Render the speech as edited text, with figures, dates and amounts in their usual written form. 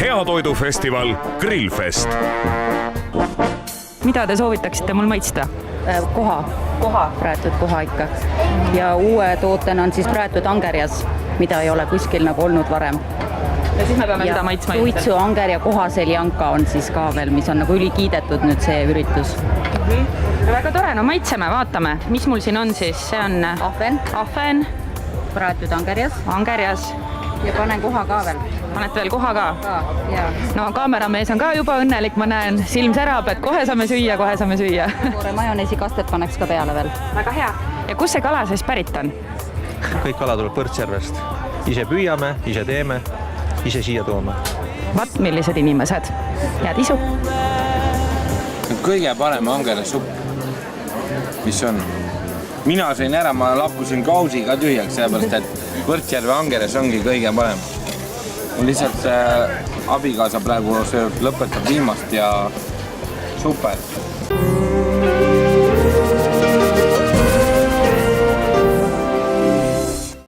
Heatoidufestival Grillfest. Mida te soovitaksite mul maitsta? Koha, praetud koha ikka. Ja uue tootena on siis praetud angerjas, mida ei ole kuskil nagu olnud varem. Ja siis me peame seda maitsma. Suitsu anger ja kohaseljanka on siis ka veel, mis on nagu ülikiidetud nüüd see üritus. Väga tore, no maitseme, vaatame. Mis mul siin on siis? See on ahven, praetud angerjas. Ja panen koha ka veel. Panete veel koha ka? Jaa. No kaameramees on ka juba õnnelik, ma näen, silm särab, et kohe saame süüa. Koore majoneesi kastet paneks ka peale veel. Väga hea. Ja kus see kala siis pärit on? Kõik kala tuleb Võrtsjärvest. Ise püüame, ise teeme, ise siia toome. Vat, millised inimesed. Head isu. Kõige parem angerjas supp, mis on. Mina sõin ära, ma lappusin kausi ka tühjaks, sellepärast et Võrtsjärve angerjas ongi kõige parem. Mul lihtsalt abikaasa praegu lõpetab viimast ja super.